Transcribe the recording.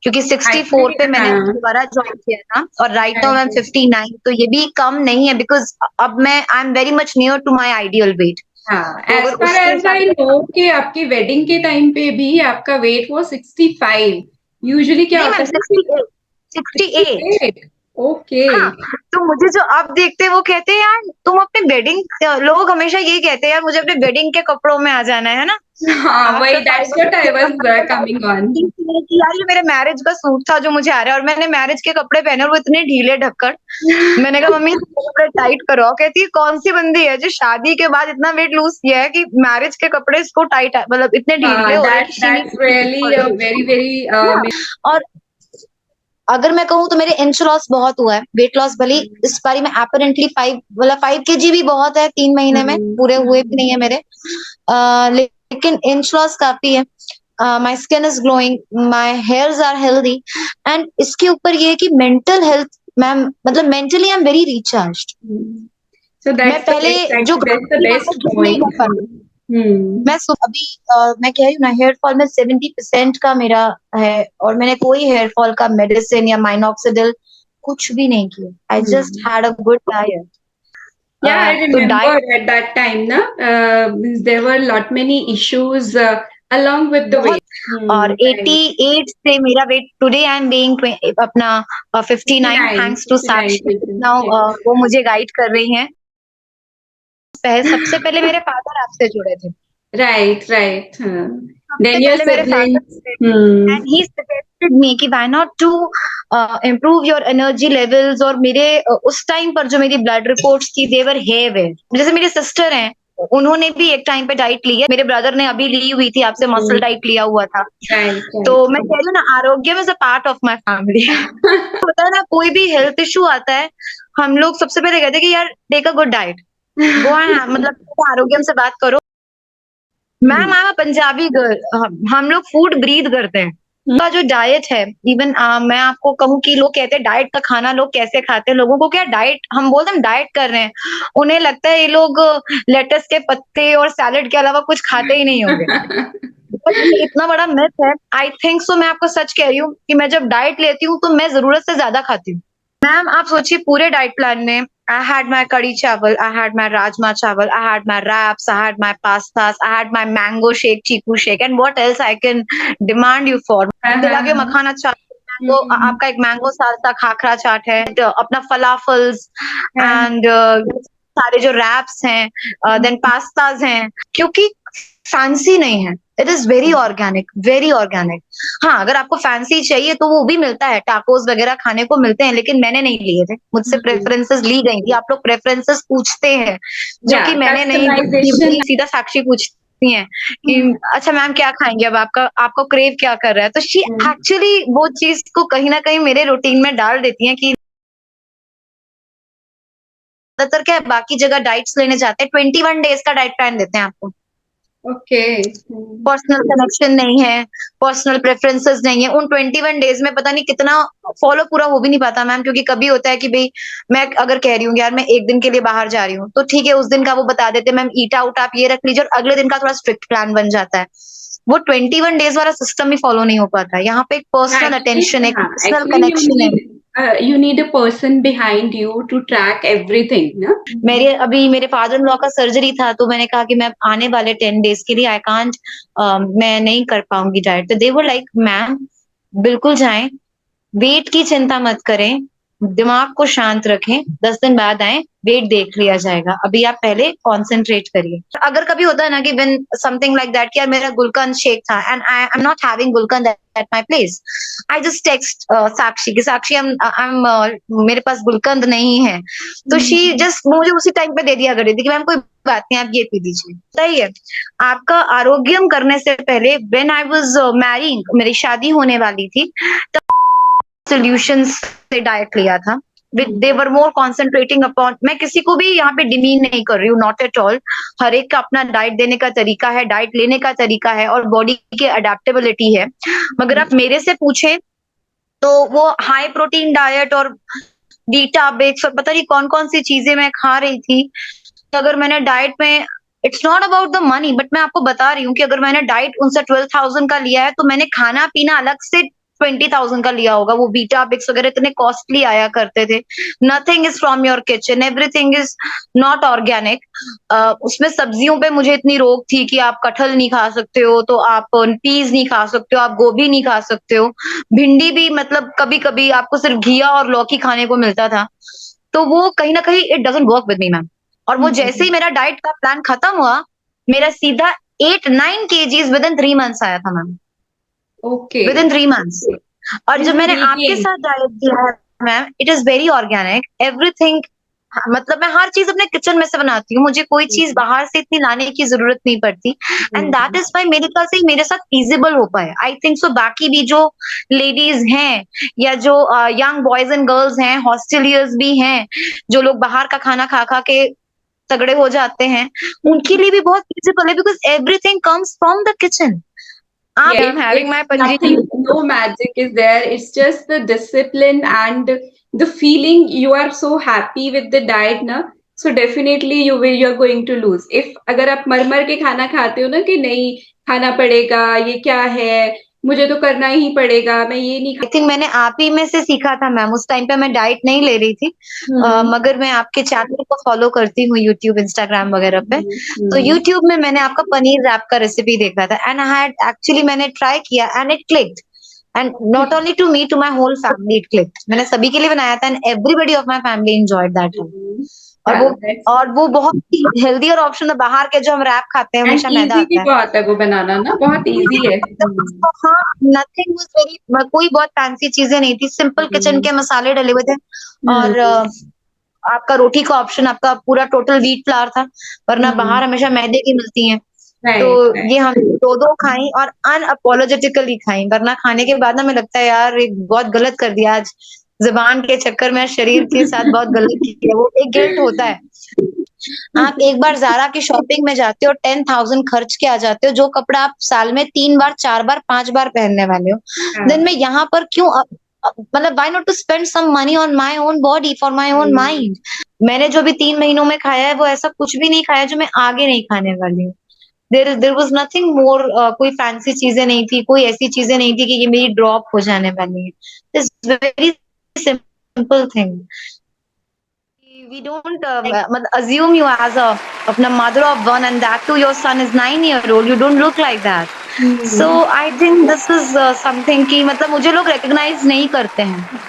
क्योंकि 64 पे एक्चुअली मैंने हाँ, दोबारा ज्वाइन किया था और right now I am right, 59, तो ये भी कम नहीं है बिकॉज अब मैं I am very much near to my ideal weight. हाँ, तो एज़ अगर फार उसके एज़ हिसाब आई से, नो कि आपकी वेडिंग के टाइम पे भी आपका वेट वो 65। यूजुअली क्या नहीं होता मैम, है कि 68, 68। 68। ओके। हाँ, तो मुझे जो अब देखते हैं वो कहते हैं यार तुम अपने वेडिंग, लोग हमेशा यही कहते हैं यार मुझे अपने वेडिंग के कपड़ों में आ जाना है ना। हाँ, वही after that's 5 what I was years coming on. कि यार ये मेरे मैरिज का सूट था जो मुझे आ रहा है और मैंने मैरिज के कपड़े पहने और वो इतने ढीले ढक्कन। मैंने कहा मम्मी कपड़े टाइट करो, कहती है कौन सी बंदी है जो शादी के बाद इतना वेट लूज किया है कि मैरिज के कपड़े इसको टाइट मतलब इतने ढीले हाँ, हो रहे हैं कि that's she that's really need. Very very हाँ, और अगर मैं कहूँ तो मेरे इंच लॉस बहुत हुआ है, वेट लॉस भले ही इस बारी में एपरेंटली 5 मतलब 5 केजी भी बहुत है 3 महीने में, पूरे हुए भी नहीं है मेरे। लेकिन इंच लॉस काफी है। My skin is glowing, my hairs are healthy, and इसके ऊपर ये है कि मेंटल हेल्थ मैम, मतलब mentally I am very recharged. So मैं पहले जो दैट्स द थी ना वो बेस्ट जिम नहीं कर पाती। पॉइंट। हुँ। मैं अभी मैं कह रही हूँ ना, हेयर फॉल में 70% का मेरा है और मैंने कोई हेयर फॉल का मेडिसिन या माइनॉक्सिडिल कुछ भी नहीं किया। I just hmm. Had a good diet. Yeah, I तो remember diet at that time, na, there were lot many issues along with the बहुत, weight. और Right. 88 से मेरा weight today I am being अपना 59 59, thanks to 59 Sakshi. kg. Now Yes. वो मुझे guide कर रही हैं। सबसे पहले मेरे फादर आपसे जुड़े थे, Right, right. सबसे Then your पहले मेरे फादर siblings. जुड़े थे Hmm. And he suggested me कि why not to improve your energy levels. और मेरे उस टाइम पर जो मेरी ब्लड रिपोर्ट्स थी देवर हेवेयर, जैसे मेरी सिस्टर हैं उन्होंने भी एक टाइम पे डाइट ली है, मेरे ब्रदर ने अभी ली हुई थी आपसे मसल Hmm. डाइट लिया हुआ था। Right, तो right. मैं कह रही हूँ ना, आरोग्य is a part of my family. होता है ना, कोई भी हेल्थ इशू आता है हम लोग सबसे पहले कहते हैं कि यार take a good diet, go and मतलब आरोग्य से बात करो। Ma'am Hmm. I am Punjabi girl, हम लोग फूड ब्रीद करते हैं। का जो डाइट है, इवन मैं आपको कहूँ कि लोग कहते हैं डाइट का खाना लोग कैसे खाते हैं, लोगों को क्या डाइट, हम बोलते हैं डाइट कर रहे हैं, उन्हें लगता है ये लोग लेटस के पत्ते और सैलेड के अलावा कुछ खाते ही नहीं होंगे। But ये इतना बड़ा मिथ है, आई थिंक सो। मैं आपको सच कह रही हूँ कि मैं जब डाइट लेती हूँ तो मैं जरूरत से ज्यादा खाती हूँ। मैम आप सोचिए पूरे डाइट प्लान में आई हैड माई कड़ी चावल, I had my rajma chawal, I had my wraps, I had my pastas, I had my mango shake, chikoo shake, and what else I can demand you for. दिल आगे मखाना चाट, मैंगो Hmm. आपका एक मैंगो साल्सा खाखरा चाट है, तो अपना फलाफल्स हाँ, एंड सारे जो रैप्स हैं, देन पास्ताज हैं, क्योंकि फैंसी नहीं है, it is very organic, very organic. हाँ, अगर आपको फैंसी चाहिए तो वो भी मिलता है, टाकोस वगैरह खाने को मिलते हैं, लेकिन मैंने नहीं लिए थे, मुझसे Hmm. प्रेफरेंसेस ली गई थी। आप लोग प्रेफरेंसेस पूछते हैं, जो कि Yeah, मैंने नहीं customization. दी, सीधा साक्षी पूछती हैं कि Hmm. अच्छा मैम क्या खाएंगे, अब आपका आपको क्रेव क्या कर रहा है, तो शी Hmm. एक्चुअली वो चीज को कहीं ना कहीं मेरे रूटीन में डाल देती हैं कि ज्यादातर क्या है, बाकी जगह डाइट्स लेने जाते हैं 21 डेज का डाइट प्लान देते हैं आपको, Okay. Hmm. पर्सनल कनेक्शन नहीं है, पर्सनल प्रेफरेंसेस नहीं है, उन 21 डेज में पता नहीं कितना फॉलो पूरा हो भी नहीं पाता मैम, क्योंकि कभी होता है कि भाई मैं अगर कह रही हूँ यार मैं एक दिन के लिए बाहर जा रही हूँ, तो ठीक है उस दिन का वो बता देते मैम ईट आउट आप ये रख लीजिए, और अगले दिन का थोड़ा स्ट्रिक्ट प्लान बन जाता है। वो 21 डेज वाला सिस्टम ही फॉलो नहीं हो पाता है, यहाँ पे एक पर्सनल अटेंशन, एक पर्सनल Actually कनेक्शन है। you need a person behind you to track everything, ना? मेरे अभी मेरे फादर इन लॉ का सर्जरी था, तो मैंने कहा कि मैं आने वाले 10 डेज के लिए आई कांट, मैं नहीं कर पाऊंगी डाइट, तो दे वर लाइक मैम बिल्कुल जाएं, वेट की चिंता मत करें, दिमाग को शांत रखें, 10 दिन बाद आए, वेट देख लिया जाएगा, अभी आप पहले कॉन्सेंट्रेट करिए। अगर कभी होता है ना कि व्हेन समथिंग लाइक दैट कि यार मेरा गुलकंद शेक था and I am not having gulkand at my place, I just text Sakshi कि साक्षी आई एम मेरे पास गुलकंद नहीं है, तो शी जस्ट मुझे उसी टाइम पे दे दिया कर थी कि मैम कोई बात नहीं आप ये पी लीजिए। सही है, आपका आरोग्यम करने से पहले व्हेन आई वाज मैरिंग, मेरी शादी होने वाली थी, सॉल्यूशंस से डाइट लिया था, दे वर मोर कॉन्सेंट्रेटिंग अपॉन, मैं किसी को भी यहाँ पे डिमीन नहीं कर रही हूँ, नॉट एट ऑल, हर एक का अपना डाइट देने का तरीका है, डाइट लेने का तरीका है और बॉडी की अडेप्टेबिलिटी है। मगर आप मेरे से पूछें तो वो हाई प्रोटीन डाइट और बीटा बेक्स और पता नहीं कौन कौन सी चीजें मैं खा रही थी, तो अगर मैंने डाइट में, it's not about the money, but मैं आपको बता रही हूँ कि अगर मैंने डाइट उनसे 12,000 का लिया है तो मैंने खाना पीना अलग से 20,000 का लिया होगा, वो वीटाबिक्स वगैरह इतने कॉस्टली आया करते थे। Nothing is from your kitchen, everything is not organic. उसमें सब्जियों पे मुझे इतनी रोक थी कि आप कटहल नहीं खा सकते हो, तो आप पीज नहीं खा सकते हो, आप गोभी नहीं खा सकते हो, भिंडी भी मतलब कभी कभी आपको सिर्फ घिया और लौकी खाने को मिलता था। तो वो कहीं ना कहीं it doesn't work with me ma'am. और वो जैसे ही मेरा डाइट का प्लान खत्म हुआ, मेरा सीधा 8-9 kgs विद इन 3 मंथ्स आया था ma'am, okay. With in 3 months. और मीन्स जब यू मैंने आपके रीगेन। साथ डाइट किया है ma'am, it is very organic everything. मतलब मैं हर चीज अपने किचन में से बनाती हूँ, मुझे कोई चीज बाहर से इतनी लाने की जरूरत नहीं पड़ती। एंड दैट इज वाई मेरे ख्याल से मेरे साथ फिजिबल हो पाए, आई थिंक सो। बाकी भी जो लेडीज हैं या जो यंग बॉयज एंड गर्ल्स हैं, हॉस्टेलियर्स भी हैं, जो लोग बाहर का खाना खा खा के तगड़े हो जाते हैं, उनके लिए भी बहुत फिजिबल है, because everything comes from the kitchen. I Yeah, am having it's my nothing, panjiri. no magic is there. It's just the discipline and the feeling you are so happy with the diet, na. So definitely you're going to lose. If अगर आप मर मर के खाना खाते हो ना कि नहीं खाना पड़ेगा, ये क्या है, मुझे तो करना ही पड़ेगा, मैं ये नहीं आई थिंक मैंने आप ही में से सीखा था मैम, उस टाइम पे मैं डाइट नहीं ले रही थी। मगर मैं आपके चैनल को फॉलो करती हूँ यूट्यूब इंस्टाग्राम वगैरह पे। तो यूट्यूब में मैंने आपका पनीर रैप का रेसिपी देखा था, एंड आई हैड एक्चुअली मैंने ट्राई किया and it clicked. And not only to me, to my whole family it clicked. मैंने सभी के लिए बनाया था and everybody of my family enjoyed that. और वो that's और वो बहुत ही हेल्दी और ऑप्शन है। बाहर के जो हम रैप खाते हैं and हमेशा मैदा easy भी आता है। बहुत है वो बनाना ना, बहुत easy है। हाँ, नथिंग वाज वेरी, कोई बहुत फैंसी चीजें नहीं थी, सिंपल किचन के मसाले डले हुए थे। और आपका रोटी का ऑप्शन आपका पूरा टोटल व्हीट फ्लावर था, वरना बाहर हमेशा मैदे की मिलती हैं। तो राइट ये राइट। हम दो दो खाई और अनअपोलोजेटिकली खाई, वरना खाने के बाद ना हमें लगता है यार ये बहुत गलत कर दिया आज, जुबान के चक्कर में शरीर के साथ बहुत गलत किया। वो एक गिल्ट होता है। आप एक बार ज़ारा की शॉपिंग में जाते हो, 10,000 खर्च के आ जाते हो, जो कपड़ा आप साल में 3 बार, 4 बार, 5 बार पहनने वाले हो। देन मैं यहाँ पर क्यों मतलब why not to spend some money on my own body, for my own mind. मैंने जो भी 3 महीनों में खाया है, वो ऐसा कुछ भी नहीं खाया जो मैं आगे नहीं खाने वाली हूँ। देयर वाज़ नथिंग मोर, कोई फैंसी चीज़ें नहीं थी, कोई ऐसी चीज़ें नहीं थी कि ये मेरी ड्रॉप हो जाने वाली है। It's very simple thing. We don't assume you as a mother of one, and that too your son is 9 year old. You don't look like that. So I think this is something कि मतलब मुझे लोग recognize नहीं करते हैं।